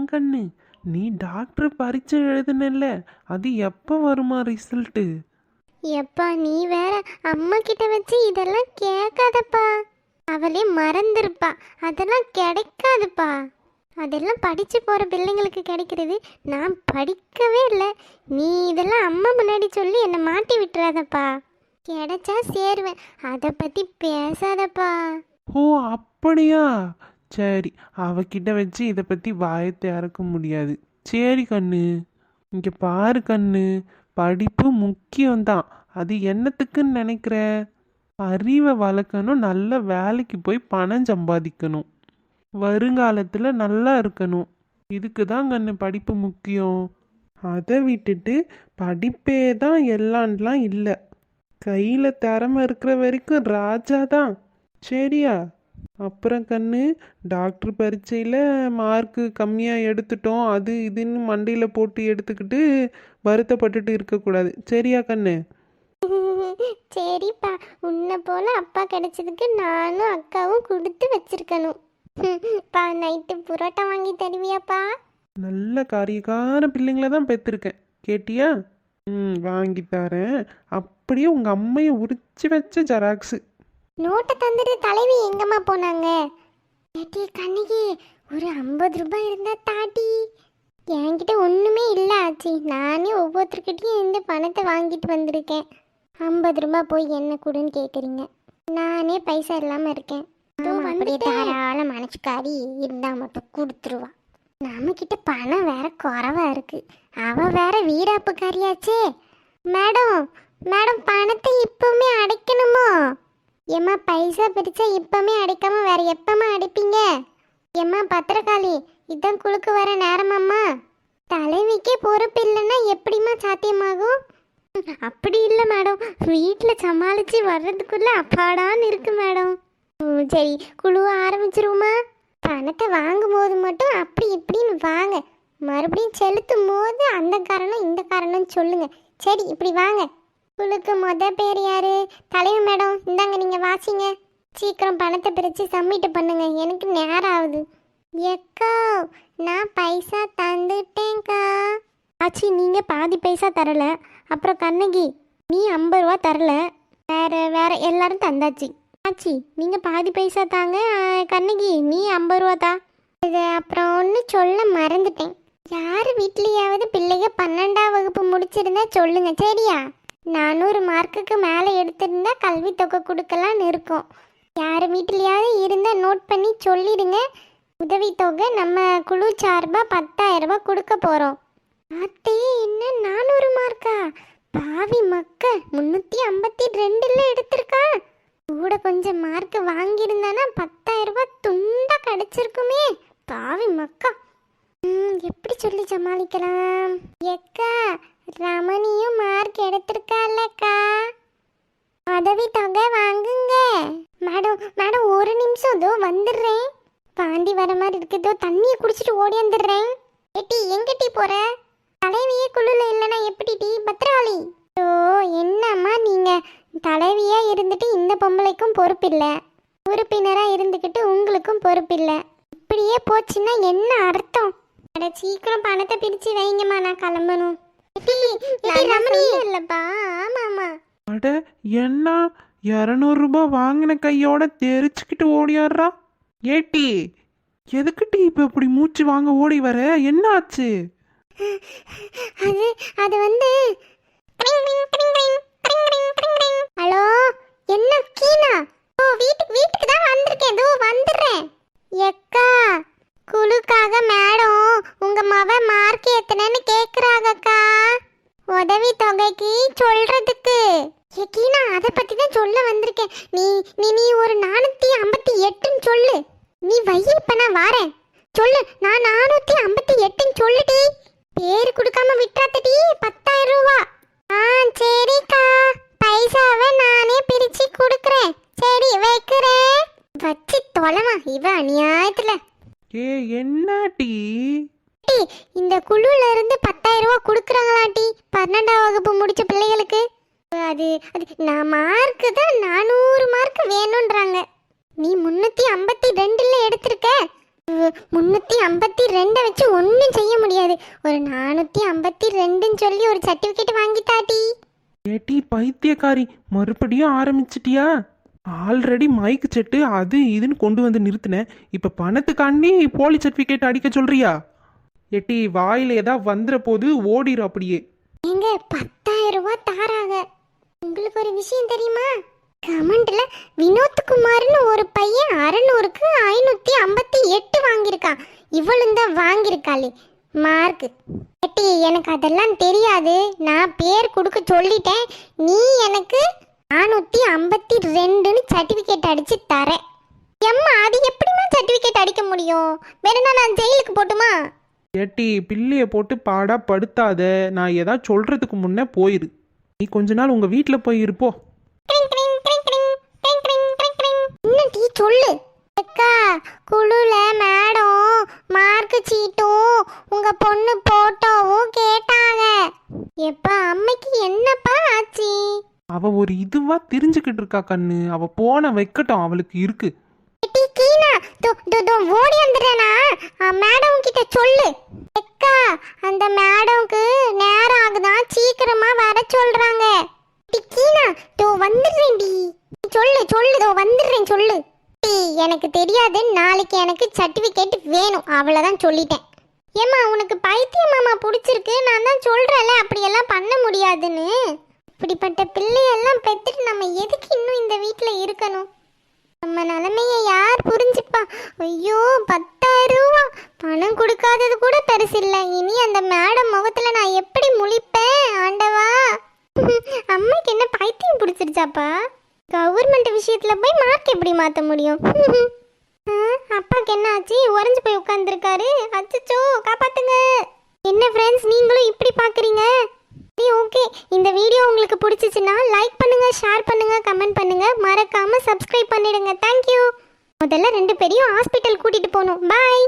ஏன் கண்ணு, நீ டாக்டர் பரீட்சை எழுதுனல்ல, அது எப்போ வருமா ரிசல்ட்டு? எப்பா நீ வேற அம்மா கிட்ட வச்சு இதெல்லாம் கேட்காதப்பா, அவளே மறந்துருப்பா. அதெல்லாம் கிடைக்காதுப்பா. அதெல்லாம் படிச்சு போற பிள்ளைங்களுக்கு கிடைக்கிறது. நான் படிக்கவே இல்லை. நீ இதெல்லாம் அம்மா முன்னாடி சொல்லி என்னை மாட்டி விட்டுறாதப்பா. கிடைச்சா சேருவேன், அதை பத்தி பேசாதப்பா. ஓ அப்படியா? சரி, அவகிட்ட வச்சு இதை பற்றி வாயத்தை இறக்க முடியாது. சரி கண்ணு, இங்கே பாரு கண்ணு, படிப்பு முக்கியம்தான். அது என்னத்துக்குன்னு நினைக்கிற? அறிவை வளர்க்கணும், நல்ல வேலைக்கு போய் பணம் சம்பாதிக்கணும், வருங்காலத்தில் நல்லா இருக்கணும். இதுக்கு தான் கண்ணு படிப்பு முக்கியம். அதை விட்டுட்டு படிப்பே தான் எல்லாம்லாம் இல்லை. கையில் திறமை இருக்கிற வரைக்கும் ராஜா தான். சரியா? அப்புறம் கண்ணு, டாக்டர் பரீட்சையில் மார்க்கு கம்மியாக எடுத்துட்டோம் அது இதுன்னு மண்டையில் போட்டு எடுத்துக்கிட்டு வருத்தப்பட்டுட்டு இருக்கக்கூடாது. சரியா கண்ணு? சரிப்பா, உன்னை போல அப்பா கிடைச்சதுக்கு நானும் அக்காவும் கொடுத்து வச்சிருக்கணும். பா நைட்டு புரோட்டா வாங்கி தருவியாப்பா? நல்ல காரியக்கார பிள்ளைங்கள தான் பெற்றிருக்கேன். கேட்டியா? வாங்கி தரேன். அப்படியே உங்கள் அம்மையை உரிச்சு வச்ச ஜெராக்ஸு. நோட்டை தந்துட்டு தலைவி எங்கம்மா போனாங்க? ஏட்டி கண்ணிக்கு ஒரு 50 ரூபாய் இருந்தா தாட்டி. என்கிட்ட ஒன்றுமே இல்லை ஆச்சி. நானே ஒவ்வொருத்தர்கிட்டையும் இந்த பணத்தை வாங்கிட்டு வந்திருக்கேன். 50 ரூபாய் போய் என்ன கொடுன்னு கேட்குறீங்க? நானே பைசா இல்லாமல் இருக்கேன். அப்படியே தாராள மனசுக்காரி இருந்தால் மட்டும் கொடுத்துருவா. நம்மக்கிட்ட பணம் வேற குறவா இருக்கு. அவ வேற வீடாப்புக்காரியாச்சே. மேடம் மேடம், பணத்தை இப்பவுமே அடைக்கணுமோ? ஏம்மா பைசா பிரிச்சா இப்பவுமே அடைக்காம வேற எப்பமா அடைப்பீங்க? ஏம்மா பத்திரக்காளி, இதான் குழுக்கு வர நேரமாம்மா. தலைவிக்கே பொறுப்பு இல்லைன்னா எப்படிம்மா சாத்தியமாகும்? அப்படி இல்லை மேடம், வீட்டில் சமாளித்து வர்றதுக்குள்ளே அப்பாடான்னு இருக்கு மேடம். சரி, குழுவை ஆரம்பிச்சிருவோமா? பணத்தை வாங்கும் போது மட்டும் அப்படி இப்படின்னு வாங்க, மறுபடியும் செலுத்தும் போது அந்த காரணம் இந்த காரணம் சொல்லுங்க. சரி, இப்படி வாங்க. குழுக்கு பேர் யாரு? தலைவர் மேடம், இந்தாங்க நீங்கள் வாசிங்க. சீக்கிரம் பணத்தை பிரித்து சப்மிட் பண்ணுங்க, எனக்கு நேரம் ஆகுது. எக்கா, நான் பைசா தந்துட்டேங்க்கா. ஆச்சி, நீங்கள் பாதி பைசா தரல. அப்புறம் கண்ணகி, நீ 50 ரூபா தரல. வேற எல்லாரும் தந்தாச்சு. ஆச்சி, நீங்கள் பாதி பைசா தாங்க. கண்ணகி, நீ 50 ரூபா தா. இது அப்புறம் ஒன்று சொல்ல மறந்துட்டேன். யார் வீட்லேயாவது பிள்ளைங்க 12ஆம் வகுப்பு முடிச்சிருந்தா சொல்லுங்க. சரியா? 400 மார்க்குக்கு மேலே எடுத்திருந்தா கல்வி தொகை கொடுக்கலான்னு இருக்கோம். யார் வீட்லேயாவது இருந்தால் நோட் பண்ணி சொல்லிடுங்க. உதவித்தொகை நம்ம குழு சார்பாக 10,000 ரூபாய் கொடுக்க போகிறோம். அத்தே, என்ன 400 மார்க்கா? பாவி மக்க, 352 எடுத்திருக்கா. கூட கொஞ்சம் மார்க் வாங்கியிருந்தானா 10,000 ரூபாய் துண்டா கிடைச்சிருக்குமே. பாவி மக்கா. எப்படி சொல்லி சமாளிக்கலாம்? எக்கா, ரமணியும் மார்க் எடுத்திருக்கால்லக்கா, உதவி தொகை வாங்குங்க. மேடம் ஒரு நிமிஷம், இதோ வந்துடுறேன். பாண்டி வர மாதிரி இருக்குதோ, தண்ணியை குடிச்சிட்டு ஓடி வந்துடுறேன். ஏட்டி, எங்கிட்டி போற? தலைவியே குழுல இல்லைன்னா எப்படி டீ பத்திராளி? ஓ, என்னம்மா நீங்க தலைவியா இருந்துட்டு இந்த பொம்பளைக்கும் பொறுப்பில்லை, உறுப்பினராக இருந்துக்கிட்டு உங்களுக்கும் பொறுப்பில்லை. இப்படியே போச்சுன்னா என்ன அர்த்தம்? அட சீக்கிரம் பணத்தை பிரித்து வைங்கம்மா, நான் கிளம்பணும். இல்லப்பா, ஆமாம்மா. அட என்ன, 200 ரூபாய் வாங்கின கையோட தெரிச்சுக்கிட்டு ஓடியாடுறா. ஏட்டி, எதுக்கிட்டி இப்போ இப்படி மூச்சு வாங்க ஓடி வர? என்ன ஆச்சு? அது வந்து, ஹலோ, என்ன கீனா? ஓ, வீட்டுக்கு தான் வந்திருக்கேன், இதோ வந்துடுறேன். எக்கா, குழுக்காக மேடம் உங்க மவ மார்க் எத்தனைன்னு கேக்குறாங்கக்கா, உதவி தொகைக்கு சொல்றதுக்கு. கீனா, அதை பத்தி தான் சொல்ல வந்திருக்கேன். நீ நீ நீ ஒரு 458ன்னு சொல்லு. நீ வைய, இப்ப நான் வாரேன். சொல்லு, நான் 458ன்னு சொல்லுடி. பேரு கொடுக்காம விட்டுறாதடி. 10,000 ரூபா. சரிக்கா, பைசாவை நானே பிரிச்சு கொடுக்குறேன். சரி, வைக்கிறேன். வச்சு தொலைமா இவ அநியாயத்துல. ஏ என்னாட்டி? இந்த குழுல இருந்து 10,000 ரூபா கொடுக்குறாங்களாட்டி 12ஆம் வகுப்பு முடிச்ச பிள்ளைகளுக்கு. அது நான் மார்க்கு தான் 400 மார்க் வேணும்ன்றாங்க. நீ 352ல எடுத்திருக்க. 352 வச்சு ஒன்றும் செய்ய முடியாது. ஒரு 452ன்னு சொல்லி ஒரு சர்டிஃபிகேட் வாங்கித்தாட்டி. ஏட்டி பைத்தியக்காரி, மறுபடியும் ஆரம்பிச்சிட்டியா? ஆல்ரெடி மைக் செட்டு அது இதுன்னு கொண்டு வந்து நிறுத்தினேன். இப்போ பணத்துக்காண்டி போலி சர்டிஃபிகேட் அடிக்க சொல்றியா? ஏட்டி வாயில் ஏதாவது வந்துற போது ஓடிடும் அப்படியே. ஏங்க 10,000 ரூபாய் தாராங்க. உங்களுக்கு ஒரு விஷயம் தெரியுமா? கமெண்ட்ல வினோத்குமார்னு ஒரு பையன் 600க்கு 558 வாங்கியிருக்கான். இவளும் தான் வாங்கியிருக்காளே மார்க். ஏட்டி எனக்கு அதெல்லாம் தெரியாது, நான் பேர் கொடுக்க சொல்லிட்டேன். நீ எனக்கு 452ன்னு சர்டிஃபிகேட் அடிச்சு தரேன். எம்மா அது எப்படிமா சர்டிஃபிகேட் அடிக்க முடியும்? வேணும்னா நான் ஜெயிலுக்கு போட்டுமா? ஏட்டி பிள்ளைய போட்டு பாடா படுத்தாத. நான் ஏதாவது சொல்றதுக்கு முன்னே போயிரு. நீ கொஞ்ச நாள் உங்க வீட்டில் போய் இருப்போ. என்ன டீ சொல்லு. அக்கா குழுல மேடம் மார்க் சீட்டும் உங்க பொண்ணு போட்டோவும் கேட்டாங்க. எப்பா அம்மைக்கு என்னப்பா ஆச்சு? அவ ஒரு இதுவா தெரிஞ்சுக்கிட்டு இருக்கா கண்ணு. அவ போன வைக்கட்டும், அவளுக்கு இருக்கு. ஓடி வந்துடுறேனா? மேடம் கிட்ட சொல்லு. அக்கா அந்த மேடம்க்கு நேரம் ஆகுதான், சீக்கிரமா வர சொல்றாங்க. கீனா தோ வந்துடுறேன்டி. சொல்லு சொல்லு, தோ வந்துடுறேன் சொல்லு. எனக்கு தெரியாது, நாளைக்கு எனக்கு சர்டிஃபிகேட் வேணும், அவ்வளோதான் சொல்லிட்டேன். ஏம்மா உனக்கு பைத்தியம் மாமா பிடிச்சிருக்கு, நான் தான் சொல்கிறேன்ல அப்படியெல்லாம் பண்ண முடியாதுன்னு. இப்படிப்பட்ட பிள்ளையெல்லாம் பெற்றுட்டு நம்ம எதுக்கு இன்னும் இந்த வீட்டில் இருக்கணும்? நம்ம நிலைமையை யார் புரிஞ்சுப்பா? ஐயோ 10,000 ரூபா பணம் கொடுக்காதது கூட பெருசில்லை. இனி அந்த மேடம் முகத்தில் நான் எப்படி முழிப்பேன் ஆண்டவா? அம்மைக்கு என்ன பைத்தியம் பிடிச்சிருச்சாப்பா? கவர்மெண்ட் விஷயத்தில் போய் மார்க் எப்படி மாற்ற முடியும்? அப்பாவுக்கு என்ன ஆச்சு? உறைஞ்சு போய் உட்காந்துருக்காரு. அச்சச்சோ காப்பாத்துங்க. என்ன ஃப்ரெண்ட்ஸ் நீங்களும் இப்படி பார்க்குறீங்க? ஓகே, இந்த வீடியோ உங்களுக்கு பிடிச்சிச்சுன்னா லைக் பண்ணுங்க, ஷேர் பண்ணுங்க, கமெண்ட் பண்ணுங்க, மறக்காம சப்ஸ்கிரைப் பண்ணிடுங்க. தேங்க்யூ. முதல்ல 2 பேரையும் ஹாஸ்பிட்டல் கூட்டிட்டு போகணும். பாய்.